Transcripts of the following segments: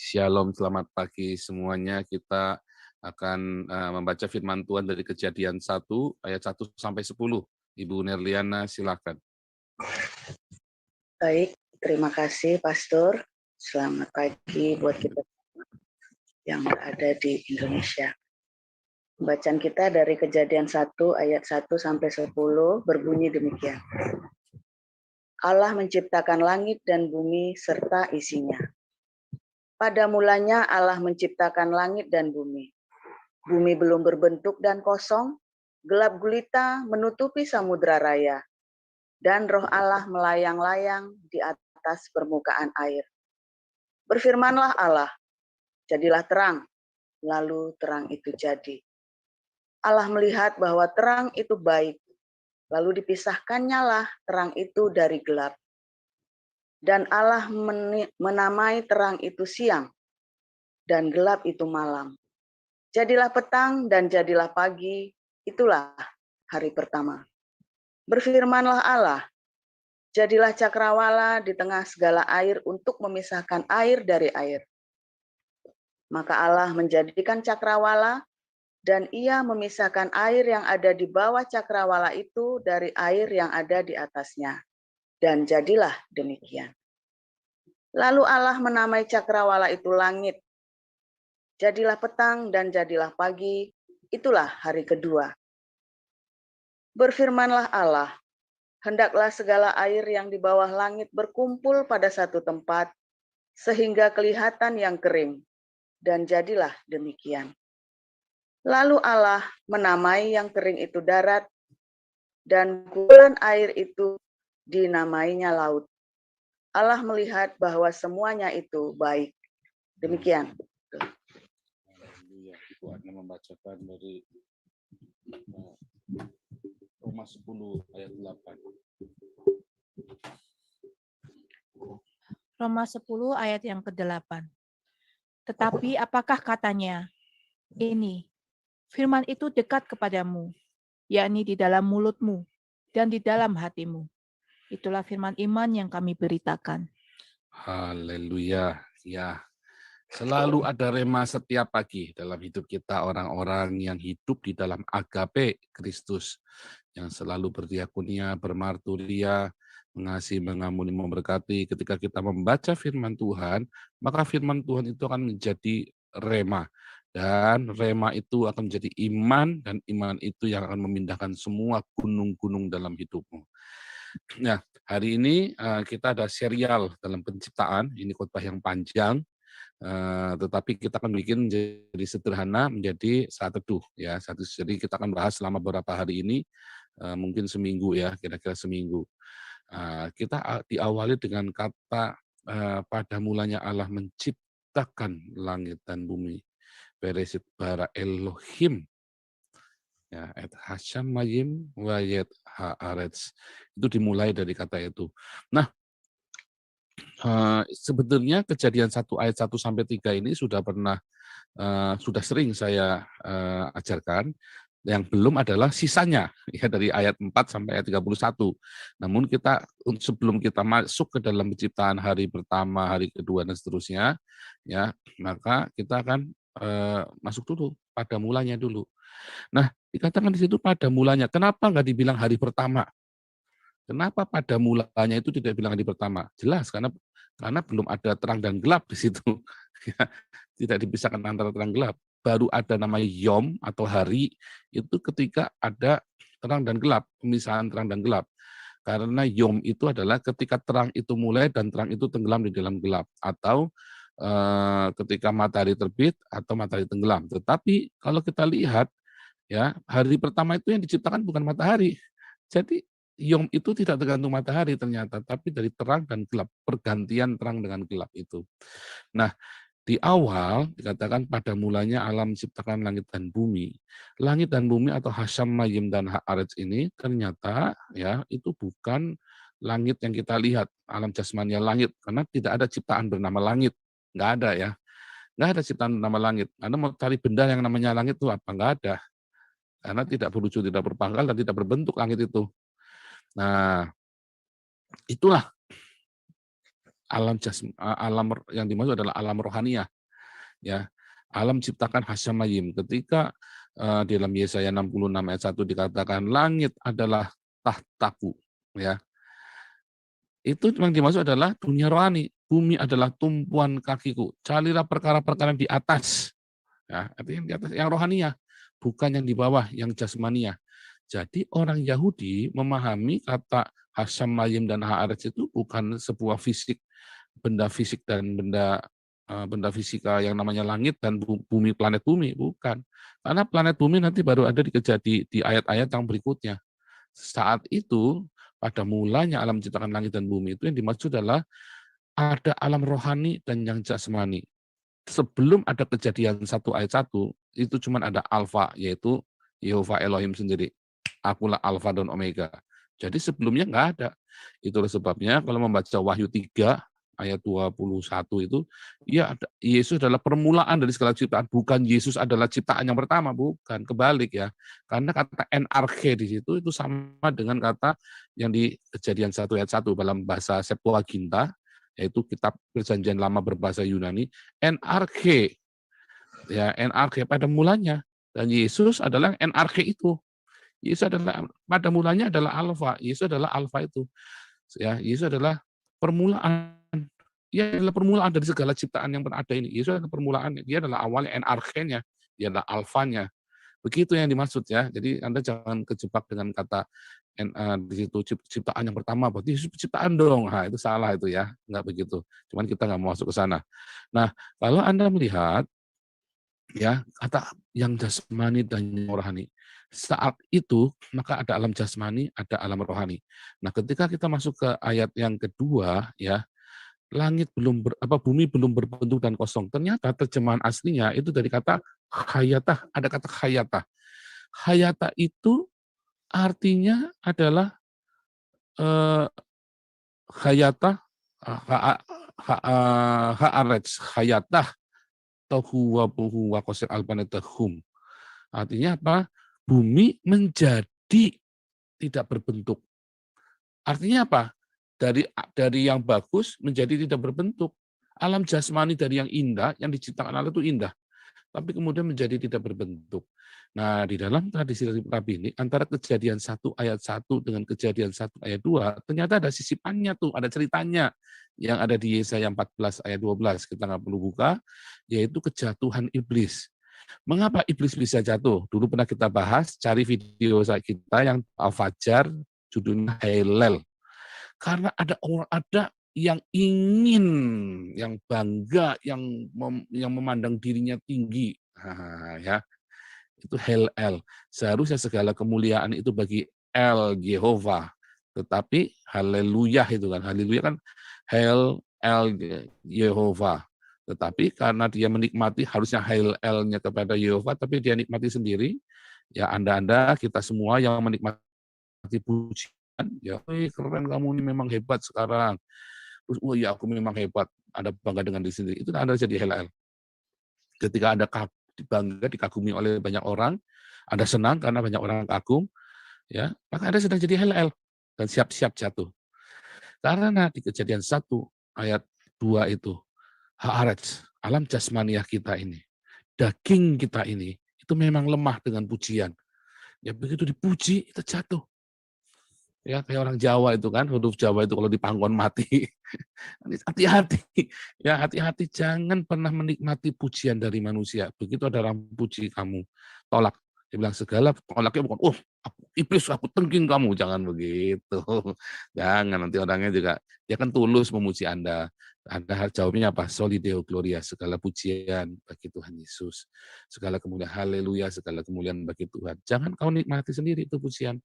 Shalom, selamat pagi semuanya. Kita akan membaca firman Tuhan dari Kejadian 1 ayat 1 sampai 10. Ibu Nerliana, silakan. Baik, terima kasih Pastor. Selamat pagi buat kita yang berada di Indonesia. Bacaan kita dari Kejadian 1 ayat 1 sampai 10 berbunyi demikian. Allah menciptakan langit dan bumi serta isinya. Pada mulanya Allah menciptakan langit dan bumi. Bumi belum berbentuk dan kosong, gelap gulita menutupi samudra raya, dan roh Allah melayang-layang di atas permukaan air. Berfirmanlah Allah, jadilah terang, lalu terang itu jadi. Allah melihat bahwa terang itu baik, lalu dipisahkannya lah terang itu dari gelap. Dan Allah menamai terang itu siang, dan gelap itu malam. Jadilah petang dan jadilah pagi, itulah hari pertama. Berfirmanlah Allah, jadilah cakrawala di tengah segala air untuk memisahkan air dari air. Maka Allah menjadikan cakrawala, dan ia memisahkan air yang ada di bawah cakrawala itu dari air yang ada di atasnya. Dan jadilah demikian. Lalu Allah menamai cakrawala itu langit. Jadilah petang dan jadilah pagi, itulah hari kedua. Berfirmanlah Allah, hendaklah segala air yang di bawah langit berkumpul pada satu tempat, sehingga kelihatan yang kering. Dan jadilah demikian. Lalu Allah menamai yang kering itu darat, dan kumpulan air itu dinamainya laut. Allah melihat bahwa semuanya itu baik. Demikian. Haleluya. Ibu Ana membacakan dari Roma 10 ayat 8. Roma 10 ayat yang ke-8. Tetapi apakah katanya? Ini, firman itu dekat kepadamu, yakni di dalam mulutmu dan di dalam hatimu. Itulah firman iman yang kami beritakan. Haleluya. Ya, selalu ada rema setiap pagi dalam hidup kita, orang-orang yang hidup di dalam agape Kristus, yang selalu berdiakonia, bermarturia, mengasihi, mengampuni, memberkati. Ketika kita membaca firman Tuhan, maka firman Tuhan itu akan menjadi rema. Dan rema itu akan menjadi iman, dan iman itu yang akan memindahkan semua gunung-gunung dalam hidupmu. Nah, hari ini kita ada serial dalam penciptaan, ini khotbah yang panjang, tetapi kita akan bikin jadi sederhana menjadi saat teduh ya. Jadi kita akan bahas selama beberapa hari ini, mungkin seminggu ya, kira-kira seminggu. Kita diawali dengan kata pada mulanya Allah menciptakan langit dan bumi. Beresit bara Elohim. Ya, et hasyamayim wayet haaretz. Itu dimulai dari kata itu. Nah, sebenarnya Kejadian 1 ayat 1 sampai 3 ini sudah sudah sering saya ajarkan. Yang belum adalah sisanya ya dari ayat 4 sampai ayat 31. Namun sebelum kita masuk ke dalam penciptaan hari pertama, hari kedua dan seterusnya ya, maka kita akan masuk dulu pada mulanya dulu. Nah, dikatakan di situ pada mulanya. Kenapa nggak dibilang hari pertama? Kenapa pada mulanya itu tidak bilang hari pertama? Jelas karena belum ada terang dan gelap di situ. Ya, tidak dipisahkan antara terang gelap. Baru ada namanya yom atau hari itu ketika ada terang dan gelap, pemisahan terang dan gelap. Karena yom itu adalah ketika terang itu mulai dan terang itu tenggelam di dalam gelap, atau ketika matahari terbit atau matahari tenggelam. Tetapi kalau kita lihat ya, hari pertama itu yang diciptakan bukan matahari. Jadi yom itu tidak tergantung matahari ternyata, tapi dari terang dan gelap, pergantian terang dengan gelap itu. Nah, di awal dikatakan pada mulanya alam menciptakan langit dan bumi. Langit dan bumi atau hasyam mayim dan haaretz ini ternyata ya itu bukan langit yang kita lihat, alam jasmania langit, karena tidak ada ciptaan bernama langit. Nggak ada ya. Nggak ada ciptaan bernama langit. Anda mau cari benda yang namanya langit itu apa? Nggak ada. Karena tidak berwujud, tidak berpangkal, dan tidak berbentuk langit itu. Nah, itulah alam yang dimaksud adalah alam rohaniah, ya. Alam ciptakan Hasyamayim. Ketika di dalam Yesaya 66 ayat 1 dikatakan langit adalah tahtaku, ya. Itu yang dimaksud adalah dunia rohani. Bumi adalah tumpuan kakiku. Carilah perkara-perkara di atas. Ya, artinya di atas yang rohaniah, bukan yang di bawah, yang jasmania. Jadi orang Yahudi memahami kata Hasyamayim dan Haaretz itu bukan sebuah benda fisik dan benda fisika yang namanya langit dan bumi, planet bumi, bukan. Karena planet bumi nanti baru ada di ayat-ayat yang berikutnya. Saat itu, pada mulanya alam menciptakan langit dan bumi itu yang dimaksud adalah ada alam rohani dan yang jasmani. Sebelum ada kejadian 1 ayat 1, itu cuma ada alfa, yaitu Yehova Elohim sendiri. Akulah alfa dan omega. Jadi sebelumnya nggak ada. Itulah sebabnya kalau membaca Wahyu 3 ayat 21 itu, ya Yesus adalah permulaan dari segala ciptaan, bukan Yesus adalah ciptaan yang pertama, bukan, kebalik ya. Karena kata NRK di situ itu sama dengan kata yang di Kejadian 1 ayat 1 dalam bahasa Septuaginta, yaitu kitab Perjanjian Lama berbahasa Yunani, NRK. Ya, NRK pada mulanya, dan Yesus adalah NRK itu. Yesus adalah pada mulanya adalah alfa. Yesus adalah alfa itu. Ya, Yesus adalah permulaan. Dia adalah permulaan dari segala ciptaan yang ada ini. Yesus adalah permulaan. Dia adalah awalnya, NRK-nya. Dia adalah alfanya. Begitu yang dimaksud ya. Jadi Anda jangan kejebak dengan kata di situ ciptaan yang pertama. Berarti Yesus ciptaan dong. Nah, itu salah itu ya. Enggak begitu. Cuman kita nggak mau masuk ke sana. Nah, kalau Anda melihat ya kata yang jasmani dan yang rohani. Saat itu maka ada alam jasmani, ada alam rohani. Nah, ketika kita masuk ke ayat yang kedua ya, bumi belum berbentuk dan kosong. Ternyata terjemahan aslinya itu dari kata hayatah, ada kata hayatah. Hayatah itu artinya adalah hayatah haaretz, hayatah tohu wa buhu wa qasir albanatahum. Artinya apa? Bumi menjadi tidak berbentuk. Artinya apa? Dari yang bagus menjadi tidak berbentuk. Alam jasmani dari yang indah, yang diciptakan Allah itu indah. Tapi kemudian menjadi tidak berbentuk. Nah, di dalam tradisi rabbini, antara Kejadian 1 ayat 1 dengan Kejadian 1 ayat 2, ternyata ada sisipannya tuh, ada ceritanya yang ada di Yesaya 14 ayat 12. Kita nggak perlu buka, yaitu kejatuhan iblis. Mengapa iblis bisa jatuh? Dulu pernah kita bahas, cari video kita yang Al-Fajar, judulnya Halel. Karena ada yang ingin, yang bangga, yang memandang dirinya tinggi, ya itu Halel. Seharusnya segala kemuliaan itu bagi El Yehova, tetapi Haleluya itu kan, Haleluya kan Hail El Yehova. Tetapi karena dia menikmati, harusnya Hail El-nya kepada Yehova, tapi dia nikmati sendiri. Ya Anda, kita semua yang menikmati pujian, ya keren kamu ini memang hebat sekarang. Terus, oh ya aku memang hebat, Anda bangga dengan diri sendiri. Itu Anda jadi Hail El. Ketika Anda bangga, dikagumi oleh banyak orang, Anda senang karena banyak orang kagum, ya maka Anda sedang jadi Hail El dan siap-siap jatuh. Karena di Kejadian 1 ayat 2 itu, Haaretz, alam jasmaniah kita ini, daging kita ini, itu memang lemah dengan pujian. Ya begitu dipuji, itu jatuh. Ya kayak orang Jawa itu kan, huruf Jawa itu kalau dipanggon mati. Hati-hati. Ya hati-hati, jangan pernah menikmati pujian dari manusia. Begitu ada orang puji kamu, tolak. Dia bilang segala tolaknya bukan, iblis aku tengking kamu, jangan begitu. Jangan, nanti orangnya juga, dia kan tulus memuji Anda. Anda jawabnya apa? Soli Deo Gloria, segala pujian bagi Tuhan Yesus. Segala kemuliaan, haleluya, segala kemuliaan bagi Tuhan. Jangan kau nikmati sendiri itu pujian.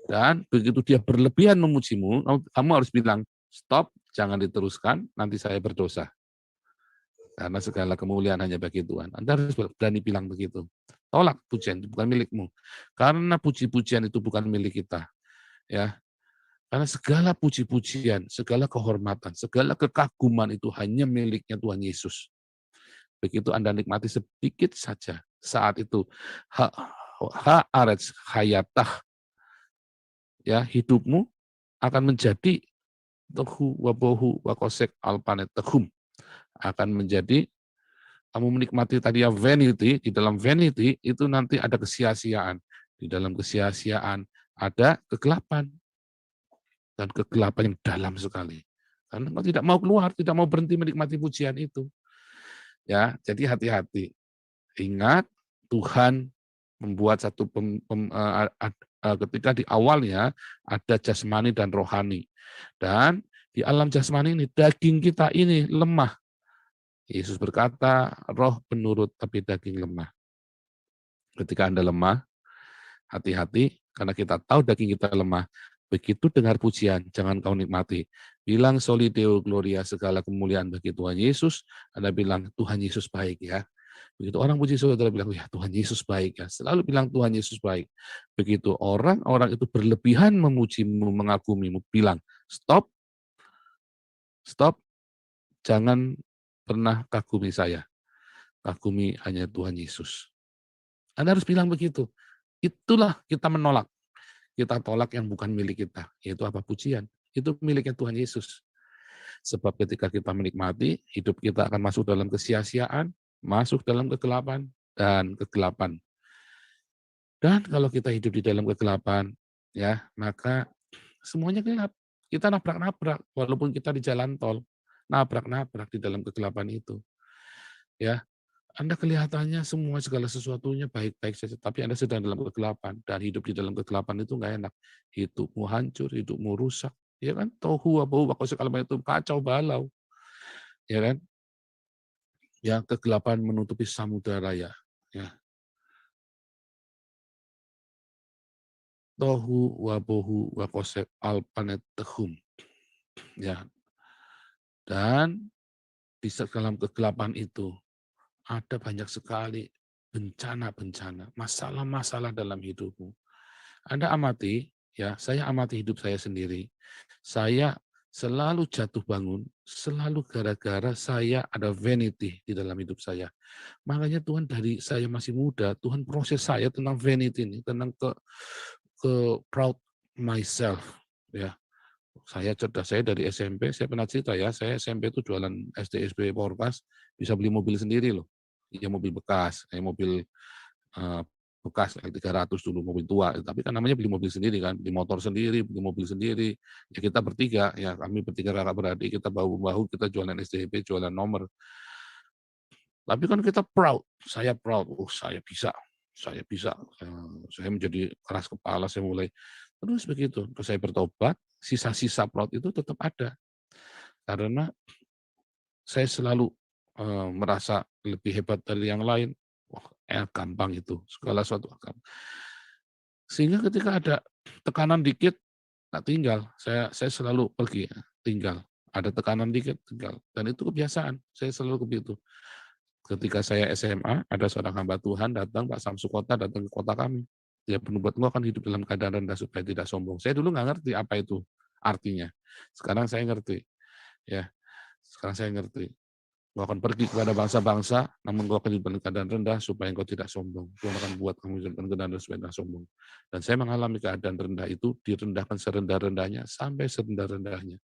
Dan begitu dia berlebihan memujimu, kamu harus bilang, stop, jangan diteruskan, nanti saya berdosa. Karena segala kemuliaan hanya bagi Tuhan. Anda harus berani bilang begitu. Tolak pujian, itu bukan milikmu. Karena puji-pujian itu bukan milik kita. Ya, karena segala puji-pujian, segala kehormatan, segala kekaguman itu hanya miliknya Tuhan Yesus. Begitu Anda nikmati sedikit saja saat itu, haaretz hayatah, ya hidupmu akan menjadi tohu wabohu wakosek alpanetehum. Akan menjadi, kamu menikmati tadi ya vanity, di dalam vanity itu nanti ada kesia-siaan. Di dalam kesia-siaan ada kegelapan. Dan kegelapan yang dalam sekali. Karena engkau tidak mau keluar, tidak mau berhenti menikmati pujian itu. Ya, jadi hati-hati. Ingat, Tuhan membuat satu ketika di awalnya ada jasmani dan rohani. Dan di alam jasmani ini, daging kita ini lemah. Yesus berkata, roh penurut tapi daging lemah. Ketika Anda lemah, hati-hati, karena kita tahu daging kita lemah. Begitu dengar pujian, jangan kau nikmati. Bilang soli deo gloria, segala kemuliaan bagi Tuhan Yesus. Anda bilang, Tuhan Yesus baik ya. Begitu orang puji saudara bilang, ya Tuhan Yesus baik ya. Selalu bilang Tuhan Yesus baik. Begitu orang-orang itu berlebihan memujimu, mengagumimu, bilang, stop, stop, jangan pernah kagumi saya. Kagumi hanya Tuhan Yesus. Anda harus bilang begitu. Itulah kita menolak. Kita tolak yang bukan milik kita, yaitu apa? Pujian. Itu miliknya Tuhan Yesus. Sebab ketika kita menikmati, hidup kita akan masuk dalam kesia-siaan, masuk dalam kegelapan, dan kegelapan. Dan kalau kita hidup di dalam kegelapan, ya maka semuanya gelap. Kita nabrak-nabrak, walaupun kita di jalan tol, nabrak-nabrak di dalam kegelapan itu. Ya, Anda kelihatannya semua segala sesuatunya baik-baik saja, tapi Anda sedang dalam kegelapan, dan hidup di dalam kegelapan itu nggak enak. Hidupmu hancur, hidupmu rusak, ya kan? Tohu wabohu wakosek alpan itu kacau balau, ya kan? Ya, kegelapan menutupi samudera raya, ya. Tohu wabohu wakosek alpanetehum, ya. Dan di dalam kegelapan itu ada banyak sekali bencana-bencana, masalah-masalah dalam hidupmu. Anda amati, ya, saya amati hidup saya sendiri. Saya selalu jatuh bangun, selalu gara-gara saya ada vanity di dalam hidup saya. Makanya Tuhan dari saya masih muda, Tuhan proses saya tentang vanity ini, tentang ke proud myself, ya. Saya cerdas, saya dari SMP, saya pernah cerita ya, saya SMP itu jualan SD, SB, Porkas, bisa beli mobil sendiri loh. Ya mobil bekas, mobil bekas 300 dulu, mobil tua, tapi kan namanya beli mobil sendiri kan, beli motor sendiri, beli mobil sendiri. Ya kita bertiga, ya kami bertiga kakak beradik, kita bahu-bahu, kita jualan SDP, jualan nomor. Tapi kan kita proud, saya proud, saya bisa, saya menjadi keras kepala, saya mulai terus begitu. Terus saya bertobat, sisa-sisa proud itu tetap ada. Karena saya selalu merasa lebih hebat dari yang lain. Wah, gampang itu, segala sesuatu gampang. Sehingga ketika ada tekanan dikit, tak tinggal. Saya selalu pergi, tinggal. Ada tekanan dikit, tinggal. Dan itu kebiasaan, saya selalu begitu. Ketika saya SMA, ada seorang hamba Tuhan datang, Pak Samsu Kota datang ke kota kami. Dia penubuat, engkau akan hidup dalam keadaan rendah supaya tidak sombong. Saya dulu nggak ngerti apa itu artinya. Sekarang saya ngerti. Ya, sekarang saya ngerti. Engkau akan pergi kepada bangsa-bangsa, namun engkau akan hidup dalam keadaan rendah supaya engkau tidak sombong. Tuhan akan buat kamu hidup dalam keadaan rendah supaya tidak sombong. Dan saya mengalami keadaan rendah itu, direndahkan serendah-rendahnya sampai serendah-rendahnya.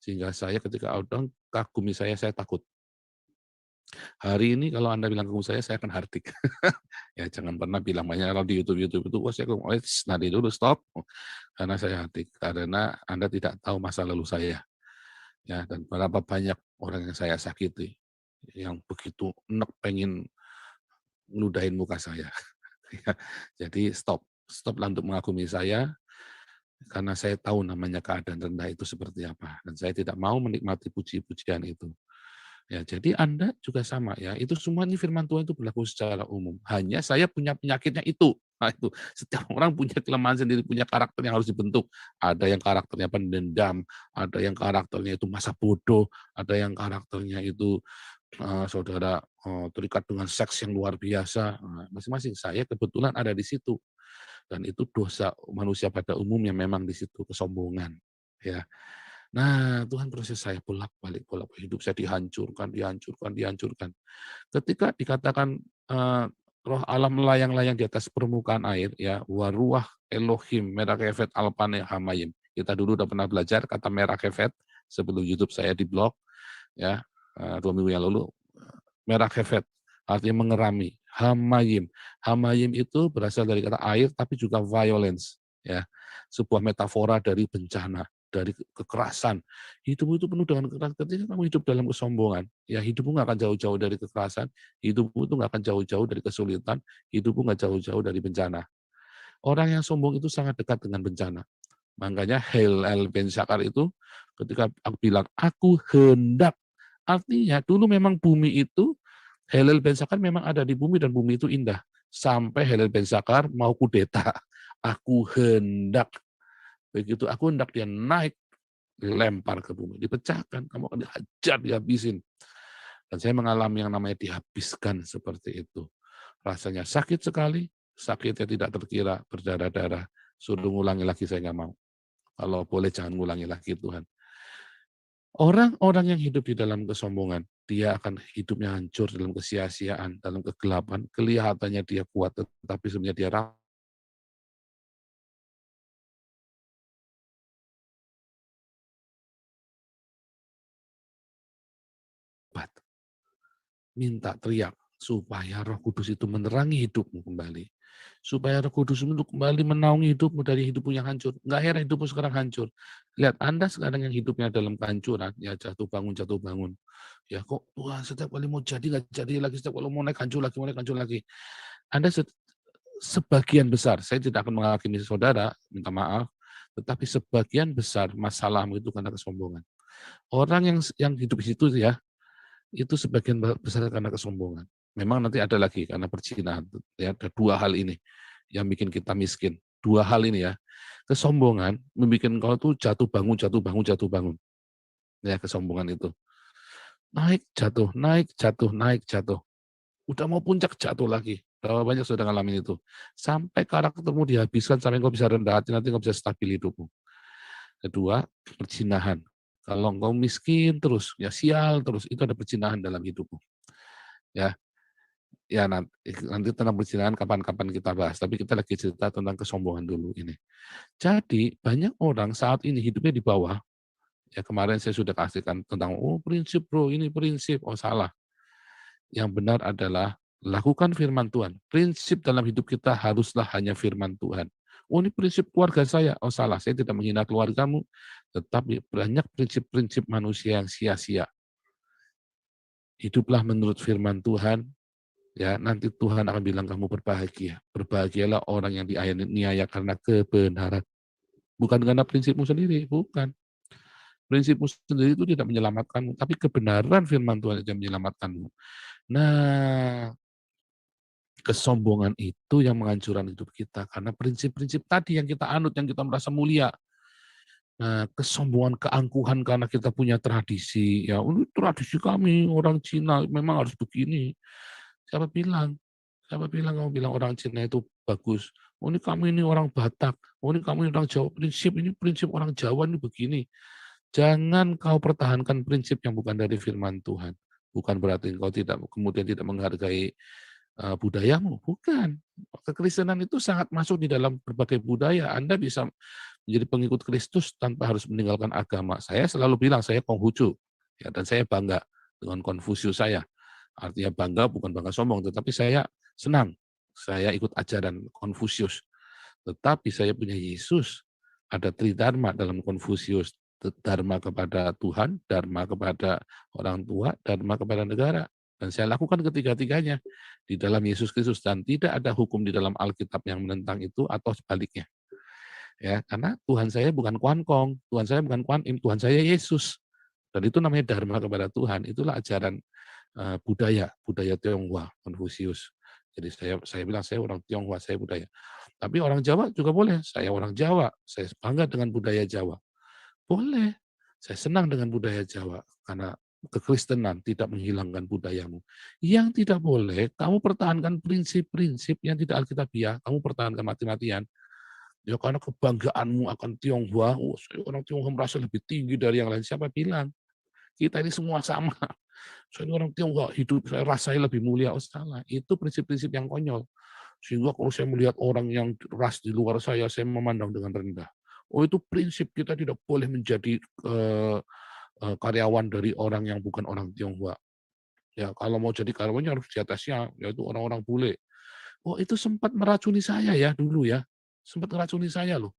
Sehingga saya ketika orang kagumi saya takut. Hari ini kalau Anda bilang kagum saya akan hardik. Ya jangan pernah bilang banyak kalau di YouTube itu, wah saya kagum, nanti dulu stop. Karena saya hardik, karena Anda tidak tahu masa lalu saya. Ya, dan berapa banyak orang yang saya sakiti, yang begitu enek pengen ngeludahin muka saya. Jadi stoplah untuk mengagumi saya, karena saya tahu namanya keadaan rendah itu seperti apa. Dan saya tidak mau menikmati puji-pujian itu. Ya, jadi Anda juga sama ya. Itu semua ini firman Tuhan itu berlaku secara umum. Hanya saya punya penyakitnya itu. Nah, itu setiap orang punya kelemahan sendiri, punya karakter yang harus dibentuk. Ada yang karakternya pendendam, ada yang karakternya itu masa bodoh, ada yang karakternya itu saudara terikat dengan seks yang luar biasa. Nah, masing-masing saya kebetulan ada di situ. Dan itu dosa manusia pada umumnya memang di situ, kesombongan. Ya. Nah, Tuhan proses saya bolak-balik hidup saya dihancurkan. Ketika dikatakan roh Allah melayang-layang di atas permukaan air, ya, waruah Elohim merakefet alpane hamayim. Kita dulu udah pernah belajar kata merakefet, sebelum YouTube saya di-blok, ya 2 minggu yang lalu, merah kefet, artinya mengerami. Hamayim. Hamayim itu berasal dari kata air, tapi juga violence, ya, sebuah metafora dari bencana, dari kekerasan. Hidupmu itu penuh dengan kekerasan. Ketika kamu hidup dalam kesombongan, ya hidupmu nggak akan jauh-jauh dari kekerasan, hidupmu itu nggak akan jauh-jauh dari kesulitan, hidupmu nggak jauh-jauh dari bencana. Orang yang sombong itu sangat dekat dengan bencana. Makanya Hillel bin Zakar itu ketika aku bilang, aku hendak, artinya dulu memang bumi itu, Hillel bin Zakar memang ada di bumi dan bumi itu indah. Sampai Hillel bin Zakar mau kudeta. Aku hendak. Begitu aku hendak dia naik, dilempar ke bumi, dipecahkan, kamu akan dihajar, dihabisin. Dan saya mengalami yang namanya dihabiskan seperti itu. Rasanya sakit sekali, sakitnya tidak terkira, berdarah-darah. Suruh ngulangi lagi, saya nggak mau. Kalau boleh jangan ngulangi lagi Tuhan. Orang-orang yang hidup di dalam kesombongan, dia akan hidupnya hancur dalam kesia-siaan, dalam kegelapan, kelihatannya dia kuat, tetapi sebenarnya dia rapat. Minta teriak, supaya Roh Kudus itu menerangi hidupmu kembali. Supaya Roh Kudus itu kembali menaungi hidupmu dari hidupmu yang hancur. Nggak heran hidupmu sekarang hancur. Lihat, Anda sekarang yang hidupnya dalam kehancuran, ya jatuh bangun. Ya kok Tuhan setiap kali mau jadi, nggak jadi lagi, setiap kali mau naik hancur lagi, mau naik hancur lagi. Anda sebagian besar, saya tidak akan menghakimi saudara, minta maaf, tetapi sebagian besar masalahmu itu karena kesombongan. Orang yang hidup di situ ya, itu sebagian besar karena kesombongan. Memang nanti ada lagi karena perzinahan. Ya, ada 2 hal ini yang bikin kita miskin. 2 hal ini ya. Kesombongan membuat kau tuh jatuh bangun. Ya, kesombongan itu. Naik, jatuh, naik, jatuh, naik, jatuh. Udah mau puncak jatuh lagi. Berapa banyak sudah ngalamin itu. Sampai karaktermu dihabiskan, sampai kau bisa rendah hati, nanti kau bisa stabil hidupmu. Kedua, perzinahan. Kalau engkau miskin terus, ya sial terus, itu ada perzinahan dalam hidupmu. Ya, ya nanti tentang perzinahan kapan-kapan kita bahas, tapi kita lagi cerita tentang kesombongan dulu ini. Jadi banyak orang saat ini hidupnya di bawah. Ya kemarin saya sudah kasihkan tentang prinsip bro, ini prinsip, salah. Yang benar adalah lakukan firman Tuhan. Prinsip dalam hidup kita haruslah hanya firman Tuhan. Ini prinsip keluarga saya. Salah, saya tidak menghina keluargamu, tetapi banyak prinsip-prinsip manusia yang sia-sia. Hiduplah menurut firman Tuhan, ya nanti Tuhan akan bilang kamu berbahagia. Berbahagialah orang yang dianiaya karena kebenaran. Bukan karena prinsipmu sendiri, bukan. Prinsipmu sendiri itu tidak menyelamatkanmu, tapi kebenaran firman Tuhan yang menyelamatkanmu. Nah, kesombongan itu yang menghancurkan hidup kita karena prinsip-prinsip tadi yang kita anut, yang kita merasa mulia. Nah, kesombongan, keangkuhan karena kita punya tradisi, ya ini tradisi kami orang Cina memang harus begini. Siapa bilang? Siapa bilang kamu bilang orang Cina itu bagus? Ini kami ini orang Batak, ini kami orang Jawa, ini prinsip orang Jawa ini begini. Jangan kau pertahankan prinsip yang bukan dari firman Tuhan. Bukan berarti kau kemudian tidak menghargai budayamu, bukan. Kekristenan itu sangat masuk di dalam berbagai budaya. Anda bisa menjadi pengikut Kristus tanpa harus meninggalkan agama. Saya selalu bilang saya Konghucu, ya, dan saya bangga dengan Konfusius saya. Artinya bangga bukan bangga sombong, tetapi saya senang. Saya ikut ajaran Konfusius. Tetapi saya punya Yesus. Ada tridharma dalam Konfusius. Dharma kepada Tuhan, dharma kepada orang tua, dharma kepada negara. Dan saya lakukan ketiga-tiganya di dalam Yesus Kristus. Dan tidak ada hukum di dalam Alkitab yang menentang itu atau sebaliknya. Ya, karena Tuhan saya bukan Kuan Kong, Tuhan saya bukan Kuan Im, Tuhan saya Yesus. Dan itu namanya dharma kepada Tuhan. Itulah ajaran budaya Tionghoa, Konfusius. Jadi saya bilang saya orang Tionghoa, saya budaya. Tapi orang Jawa juga boleh. Saya orang Jawa, saya bangga dengan budaya Jawa. Boleh. Saya senang dengan budaya Jawa karena kekristenan tidak menghilangkan budayamu. Yang tidak boleh, kamu pertahankan prinsip-prinsip yang tidak alkitabiah, kamu pertahankan mati-matian. Ya karena kebanggaanmu akan Tionghoa, saya orang Tionghoa merasa lebih tinggi dari yang lain. Siapa bilang? Kita ini semua sama. Saya ini orang Tionghoa, hidup saya rasanya lebih mulia. Salah. Itu prinsip-prinsip yang konyol. Sehingga kalau saya melihat orang yang ras di luar saya memandang dengan rendah. Itu prinsip kita tidak boleh menjadi karyawan dari orang yang bukan orang Tionghoa. Ya, kalau mau jadi karyawannya harus di atasnya, yaitu orang-orang bule. Oh, itu sempat meracuni saya ya dulu ya, sempat meracuni saya loh,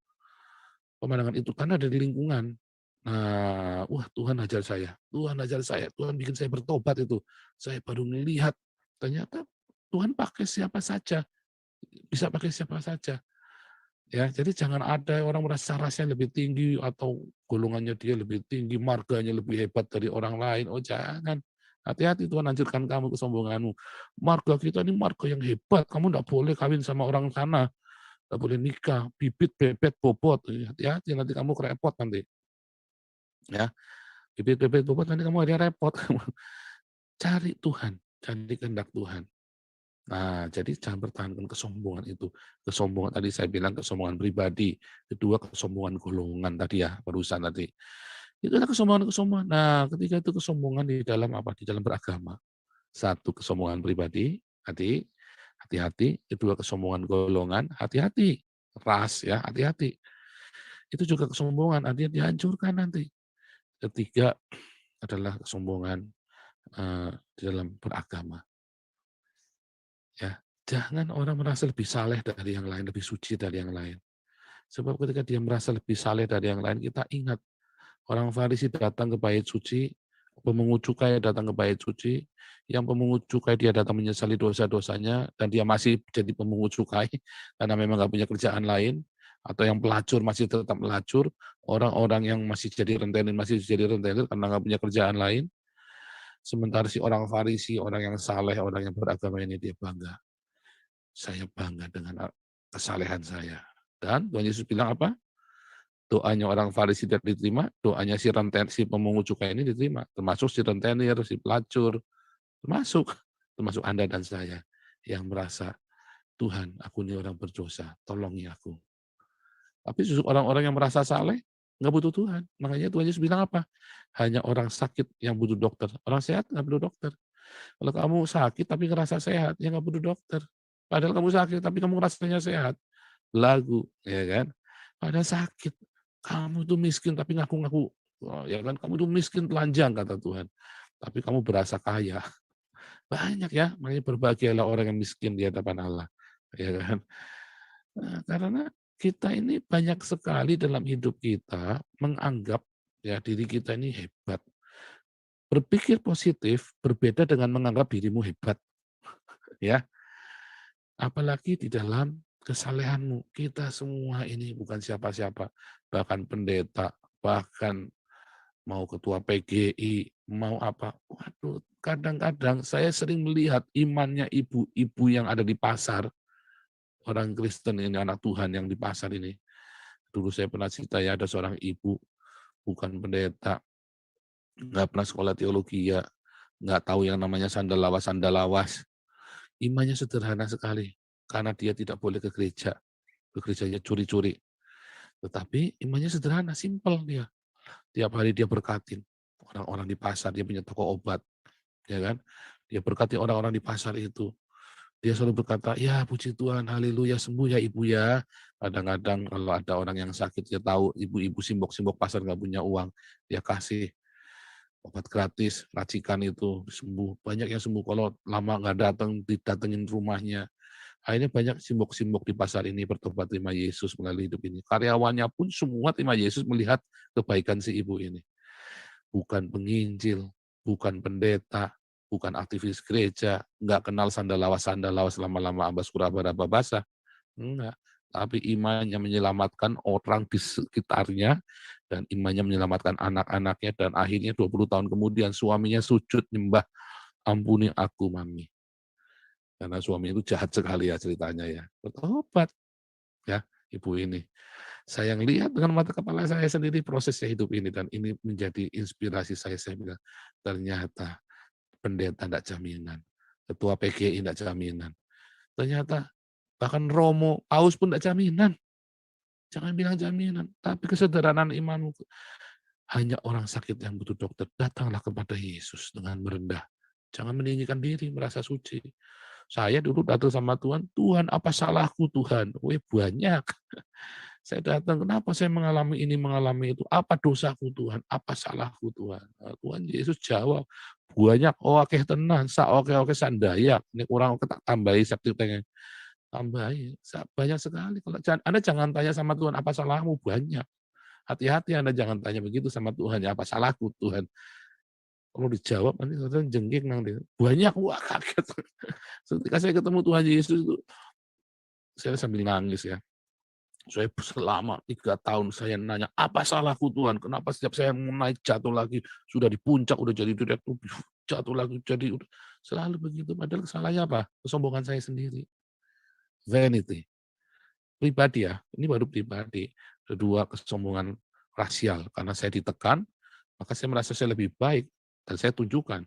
pemandangan itu, karena ada di lingkungan. Nah, wah Tuhan ajar saya, Tuhan bikin saya bertobat itu. Saya baru melihat, ternyata Tuhan pakai siapa saja, bisa pakai siapa saja. Ya, jadi jangan ada orang merasa rasanya lebih tinggi atau golongannya dia lebih tinggi, marganya lebih hebat dari orang lain. Oh jangan. Hati-hati Tuhan hancurkan kamu kesombonganmu. Marga kita ini marga yang hebat. Kamu tidak boleh kawin sama orang sana. Tidak boleh nikah. Bibit, bebet, bobot. Hati-hati nanti kamu repot nanti. Ya, bibit, bebet, bobot nanti kamu ada repot. Cari Tuhan. Cari kehendak Tuhan. Nah, jadi jangan pertahankan kesombongan itu. Kesombongan tadi saya bilang kesombongan pribadi. Kedua, kesombongan golongan tadi ya, barusan tadi. Itu adalah kesombongan-kesombongan. Nah, ketika itu kesombongan di dalam apa? Di dalam beragama. Satu, kesombongan pribadi, hati-hati. Kedua, kesombongan golongan, hati-hati. Ras ya, hati-hati. Itu juga kesombongan, artinya dihancurkan nanti. Ketiga adalah kesombongan di dalam beragama. Ya, jangan orang merasa lebih saleh dari yang lain, lebih suci dari yang lain. Sebab ketika dia merasa lebih saleh dari yang lain, kita ingat orang Farisi datang ke bait suci, pemungut cukai datang ke bait suci, yang pemungut cukai dia datang menyesali dosa-dosanya, dan dia masih jadi pemungut cukai karena memang nggak punya kerjaan lain, atau yang pelacur masih tetap melacur, orang-orang yang masih jadi rentenir karena nggak punya kerjaan lain. Sementara si orang Farisi, orang yang saleh, orang yang beragama ini dia bangga. Saya bangga dengan kesalehan saya. Dan Tuhan Yesus bilang apa? Doanya orang Farisi tidak diterima, doanya si pemungut cukai ini diterima. Termasuk si rentenir, si pelacur, termasuk Anda dan saya yang merasa, Tuhan, aku ini orang berdosa, tolongi aku. Tapi justru orang-orang yang merasa saleh, nggak butuh Tuhan. Makanya Tuhan Yesus bilang apa? Hanya orang sakit yang butuh dokter. Orang sehat nggak butuh dokter. Kalau kamu sakit tapi ngerasa sehat, ya nggak butuh dokter. Padahal kamu sakit tapi kamu rasanya sehat. Lagu, ya kan? Padahal sakit. Kamu tuh miskin tapi ngaku-ngaku, oh, ya kan? Kamu tuh miskin telanjang kata Tuhan. Tapi kamu berasa kaya. Banyak ya, makanya berbahagialah orang yang miskin di hadapan Allah. Ya kan? Nah, karena kita ini banyak sekali dalam hidup kita menganggap ya diri kita ini hebat. Berpikir positif berbeda dengan menganggap dirimu hebat. Ya, apalagi di dalam kesalehanmu. Kita semua ini bukan siapa-siapa, bahkan pendeta, bahkan mau ketua PGI, mau apa. Waduh, kadang-kadang saya sering melihat imannya ibu-ibu yang ada di pasar, orang Kristen ini, anak Tuhan yang di pasar ini. Dulu saya pernah cerita ya, ada seorang ibu, bukan pendeta, nggak pernah sekolah teologi ya, nggak tahu yang namanya sandalawas. Imannya sederhana sekali, karena dia tidak boleh ke gereja. Ke gerejanya curi-curi. Tetapi imannya sederhana, simpel dia. Tiap hari dia berkatin orang-orang di pasar, dia punya toko obat, ya kan? Dia berkati orang-orang di pasar itu. Dia selalu berkata, ya puji Tuhan, haleluya, sembuh ya ibu ya. Kadang-kadang kalau ada orang yang sakit, dia tahu ibu-ibu simbok-simbok pasar nggak punya uang, dia kasih obat gratis, racikan itu, sembuh. Banyak yang sembuh, kalau lama nggak datang, didatengin rumahnya. Akhirnya banyak simbok-simbok di pasar ini bertobat terima Yesus melalui hidup ini. Karyawannya pun semua terima Yesus melihat kebaikan si ibu ini. Bukan penginjil, bukan pendeta, bukan aktivis gereja, nggak kenal sandalawas lama-lama ambas kuraba basah. Enggak. Tapi imannya menyelamatkan orang di sekitarnya, dan imannya menyelamatkan anak-anaknya, dan akhirnya 20 tahun kemudian suaminya sujud nyembah, ampuni aku mami. Karena suami itu jahat sekali ya ceritanya ya. Bertobat ya ibu ini. Saya lihat dengan mata kepala saya sendiri prosesnya hidup ini, dan ini menjadi inspirasi saya. Saya bilang, ternyata pendeta tidak jaminan, ketua PGI tidak jaminan. Ternyata bahkan Romo, Paus pun tidak jaminan. Jangan bilang jaminan, tapi kesederhanaan imanmu. Hanya orang sakit yang butuh dokter, datanglah kepada Yesus dengan merendah. Jangan meninggikan diri, merasa suci. Saya dulu datang sama Tuhan, Tuhan apa salahku Tuhan? Weh banyak. Saya datang, kenapa saya mengalami ini, mengalami itu? Apa dosaku Tuhan? Apa salahku Tuhan? Nah, Tuhan Yesus jawab, banyak akeh tenan, oke sandayak. Ini kurang tak tambahi sakti pengen. Tambahi, banyak sekali. Kalau Anda jangan tanya sama Tuhan, apa salahmu? Banyak. Hati-hati Anda jangan tanya begitu sama Tuhan, ya apa salahku Tuhan? Kalau dijawab nanti saudara jengking nanti. Banyak, wah kaget. Ketika saya ketemu Tuhan Yesus itu, saya sambil nangis ya. Saya selama 3 tahun saya nanya, apa salahku Tuhan? Kenapa setiap saya mau naik jatuh lagi? Sudah di puncak, udah jadi direktur, jatuh lagi, jadi selalu begitu. Padahal salahnya apa? Kesombongan saya sendiri. Vanity. Pribadi ya, ini baru pribadi. Kedua, kesombongan rasial. Karena saya ditekan, maka saya merasa saya lebih baik. Dan saya tunjukkan.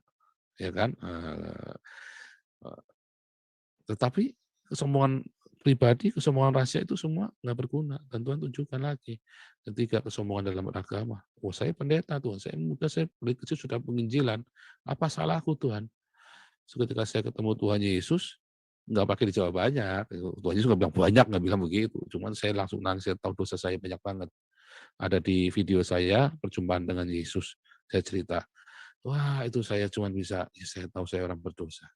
Ya kan? Tetapi kesombongan pribadi, kesombongan rahasia itu semua nggak berguna. Dan Tuhan tunjukkan lagi. Ketika kesombongan dalam beragama. Oh saya pendeta Tuhan, saya muda, saya dari kecil sudah penginjilan. Apa salahku Tuhan? Ketika saya ketemu Tuhan Yesus, nggak pakai dijawab banyak. Tuhan Yesus nggak bilang banyak, nggak bilang begitu. Cuman saya langsung nangis, saya tahu dosa saya banyak banget. Ada di video saya, perjumpaan dengan Yesus. Saya cerita, wah itu saya cuma bisa, ya saya tahu saya orang berdosa.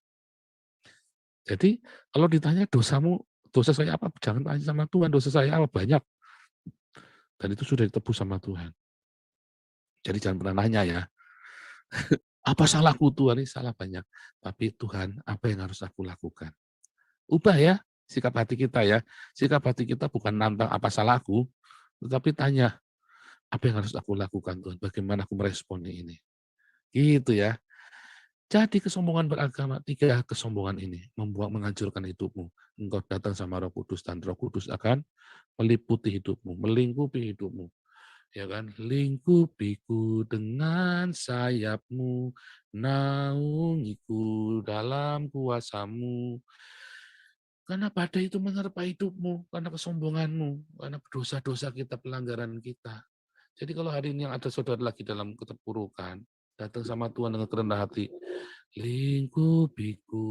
Jadi kalau ditanya dosa saya apa? Jangan tanya sama Tuhan, dosa saya apa? Banyak. Dan itu sudah ditebus sama Tuhan. Jadi jangan pernah nanya ya, apa salahku Tuhan? Ini salah banyak. Tapi Tuhan, apa yang harus aku lakukan? Ubah ya sikap hati kita ya. Sikap hati kita bukan nantang apa salahku, tetapi tanya, apa yang harus aku lakukan Tuhan? Bagaimana aku merespon ini? Gitu ya. Jadi kesombongan beragama, 3 kesombongan ini membuat menghancurkan hidupmu. Engkau datang sama Roh Kudus dan Roh Kudus akan meliputi hidupmu, melingkupi hidupmu. Ya kan? Lingkupiku dengan sayapmu, naungiku dalam kuasamu. Karena badai itu menerpa hidupmu, karena kesombonganmu, karena dosa-dosa kita, pelanggaran kita. Jadi kalau hari ini yang ada saudara lagi dalam keterpurukan, datang sama Tuhan dengan kerendah hati, lingkupiku,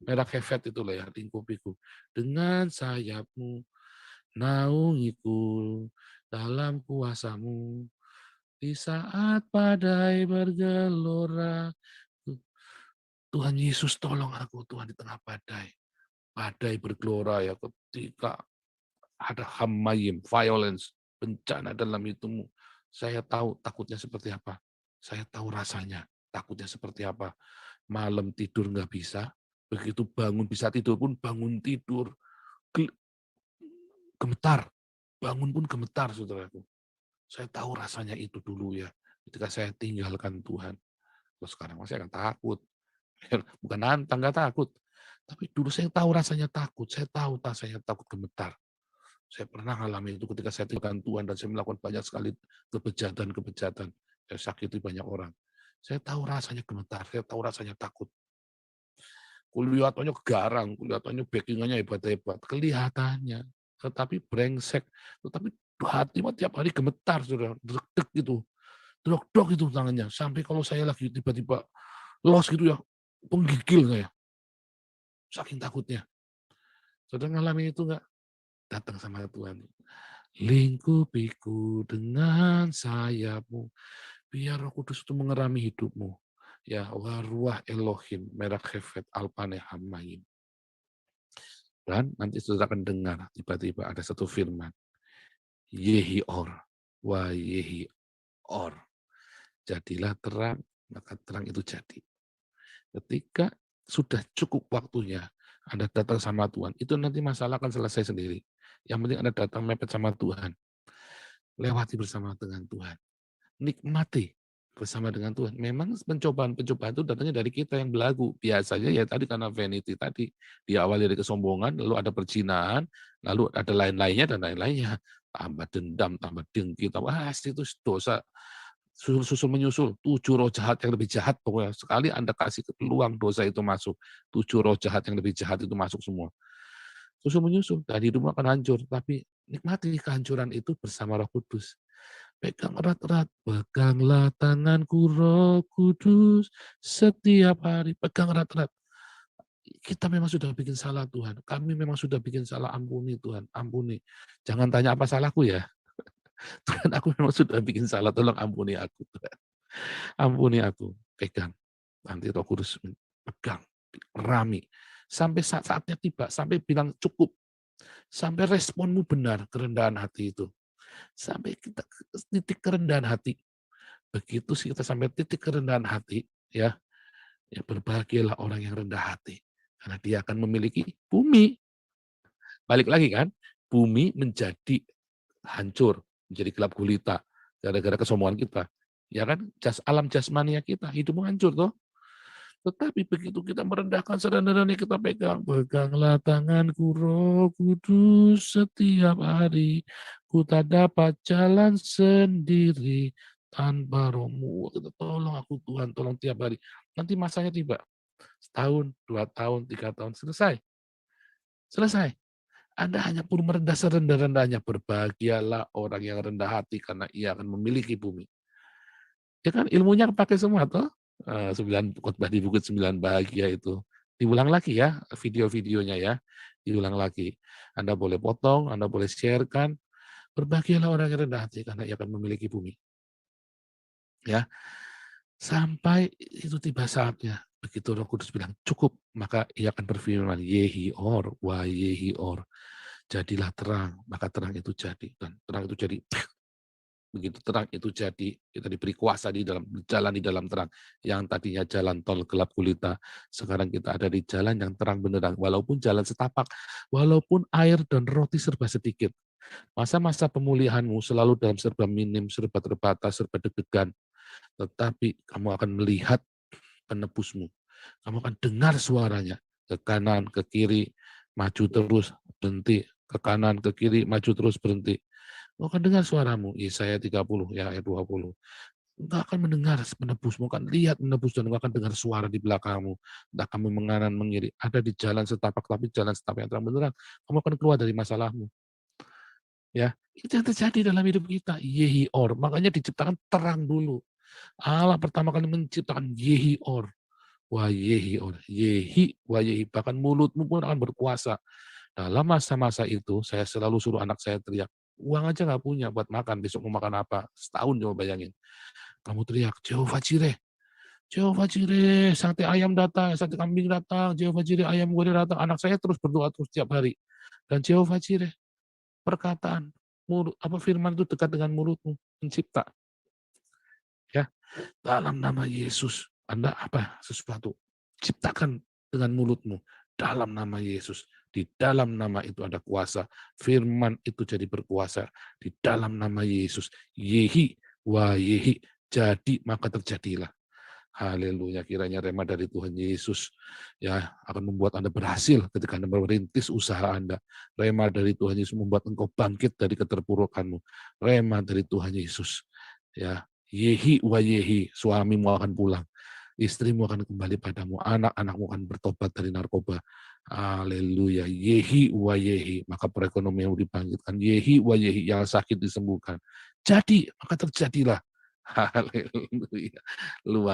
merah hefet itulah ya, lingkupiku, dengan sayapmu, naungiku dalam kuasamu, di saat badai bergelora. Tuhan Yesus tolong aku Tuhan di tengah badai. Badai bergelora ya ketika ada hamayim, violence, bencana dalam hidupmu. Saya tahu takutnya seperti apa. Saya tahu rasanya takutnya seperti apa. Malam tidur nggak bisa, begitu bangun bisa tidur pun bangun tidur gemetar, bangun pun gemetar, saudaraku. Saya tahu rasanya itu dulu ya, ketika saya tinggalkan Tuhan. Terus sekarang saya akan takut, bukan nantang, nggak takut. Tapi dulu saya tahu rasanya takut, saya tahu rasanya takut gemetar. Saya pernah alami itu ketika saya tinggalkan Tuhan dan saya melakukan banyak sekali kebejatan-kebejatan. Saya sakiti banyak orang. Saya tahu rasanya gemetar, saya tahu rasanya takut. Kelihatannya garang, kelihatannya backingannya hebat-hebat, kelihatannya. Tetapi brengsek, tetapi hati mah tiap hari gemetar, sudah deg-deg gitu. Dok itu tangannya, sampai kalau saya lagi tiba-tiba los gitu ya, penggigil saya. Saking takutnya. Saudara ngalami itu enggak? Datang sama Tuhan. Lingkupiku dengan sayapmu, biar Roh Kudus itu mengerami hidupmu. Ya, waruah Elohim, merah hefet alpane hamayim. Dan nanti saudara akan dengar, tiba-tiba ada satu firman. Yehi or, wa yehi or. Jadilah terang, maka terang itu jadi. Ketika sudah cukup waktunya, Anda datang sama Tuhan, itu nanti masalah akan selesai sendiri. Yang penting Anda datang mepet sama Tuhan. Lewati bersama dengan Tuhan. Nikmati bersama dengan Tuhan. Memang pencobaan-pencobaan itu datangnya dari kita yang belagu. Biasanya ya tadi karena vanity tadi, diawali dari kesombongan, lalu ada perzinahan, lalu ada lain-lainnya dan lain-lainnya. Tambah dendam, tambah dengki, tambah itu dosa. Susul menyusul, 7 roh jahat yang lebih jahat pokoknya. Sekali Anda kasih peluang dosa itu masuk, 7 roh jahat yang lebih jahat itu masuk semua. Susul menyusul, dan hidupmu akan hancur. Tapi nikmati kehancuran itu bersama Roh Kudus. Pegang erat-erat, peganglah tanganku Roh Kudus setiap hari. Pegang erat-erat. kita memang sudah bikin salah Tuhan. Kami memang sudah bikin salah, ampuni Tuhan, ampuni. Jangan tanya apa salahku ya. Tuhan, aku memang sudah bikin salah, tolong ampuni aku Tuhan. Ampuni aku, pegang. Nanti Roh Kudus pegang, rami. Sampai saatnya tiba, sampai bilang cukup. Sampai responmu benar, kerendahan hati itu. Sampai kita ke titik kerendahan hati. Begitu sih kita sampai titik kerendahan hati, ya berbahagialah orang yang rendah hati. Karena dia akan memiliki bumi. Balik lagi kan, bumi menjadi hancur, menjadi gelap gulita, gara-gara kesombongan kita. Ya kan, alam jasmania kita, hidupmu hancur toh. Tetapi begitu kita merendahkan serendah-rendahnya, kita peganglah tanganku Roh Kudus setiap hari, ku tak dapat jalan sendiri tanpa Roh-Mu. Tolong aku Tuhan, tolong tiap hari. Nanti masanya tiba, setahun, 2 tahun, 3 tahun, selesai. Selesai. Anda hanya perlu merendah serendah-rendahnya. Berbahagialah orang yang rendah hati karena ia akan memiliki bumi. Ya kan ilmunya pakai semua toh. 9 khotbah di Bukit 9 Bahagia itu. Diulang lagi ya video-videonya ya. Diulang lagi. Anda boleh potong, Anda boleh share-kan. Berbahagialah orang yang rendah hati karena ia akan memiliki bumi. Ya. Sampai itu tiba saatnya. Begitu Roh Kudus bilang cukup, maka ia akan berfirman yehi or, wa yehi or. Jadilah terang, maka terang itu jadi. Dan terang itu jadi. Begitu terang itu jadi, kita diberi kuasa di dalam jalan di dalam terang. Yang tadinya jalan tol gelap gulita, sekarang kita ada di jalan yang terang benderang. Walaupun jalan setapak, walaupun air dan roti serba sedikit. Masa-masa pemulihanmu selalu dalam serba minim, serba terbatas, serba deg-degan. Tetapi kamu akan melihat penebusmu. Kamu akan dengar suaranya. Ke kanan, ke kiri, maju terus, berhenti. Ke kanan, ke kiri, maju terus, berhenti. Kau akan dengar suaramu, Yesaya 30, ya, ayat 20. Engkau akan mendengar menebusmu, akan lihat menebus, dan engkau akan dengar suara di belakangmu. Entah kamu menganan, mengiri, ada di jalan setapak, tapi jalan setapak yang terang benderang. Kamu akan keluar dari masalahmu. Ya, itu yang terjadi dalam hidup kita. Yehi or, makanya diciptakan terang dulu. Allah pertama kali menciptakan yehi or. Wah yehi or, yehi, wah yehi. Bahkan mulutmu pun akan berkuasa. Dalam masa-masa itu, saya selalu suruh anak saya teriak, uang aja nggak punya buat makan, besok mau makan apa? Setahun coba bayangin. Kamu teriak, Jehovah Jireh, Jehovah Jireh, sate ayam datang, sate kambing datang, Jehovah Jireh, ayam goreng datang. Anak saya terus berdoa terus tiap hari. Dan Jehovah Jireh, perkataan, firman itu dekat dengan mulutmu, pencipta. Ya, dalam nama Yesus, Anda sesuatu, ciptakan dengan mulutmu, dalam nama Yesus. Di dalam nama itu ada kuasa. Firman itu jadi berkuasa. Di dalam nama Yesus. Yehi, wa yehi. Jadi, maka terjadilah. Haleluya. Kiranya rema dari Tuhan Yesus ya akan membuat Anda berhasil ketika Anda merintis usaha Anda. Rema dari Tuhan Yesus membuat engkau bangkit dari keterpurukanmu. Rema dari Tuhan Yesus. Ya, yehi wa yehi. Suamimu akan pulang. Istrimu akan kembali padamu, anak-anakmu akan bertobat dari narkoba. Haleluya. Yehi wa yehi, maka perekonomianmu dibangkitkan. Yehi wa yehi, yang sakit disembuhkan. Jadi, maka terjadilah. Haleluya. Luar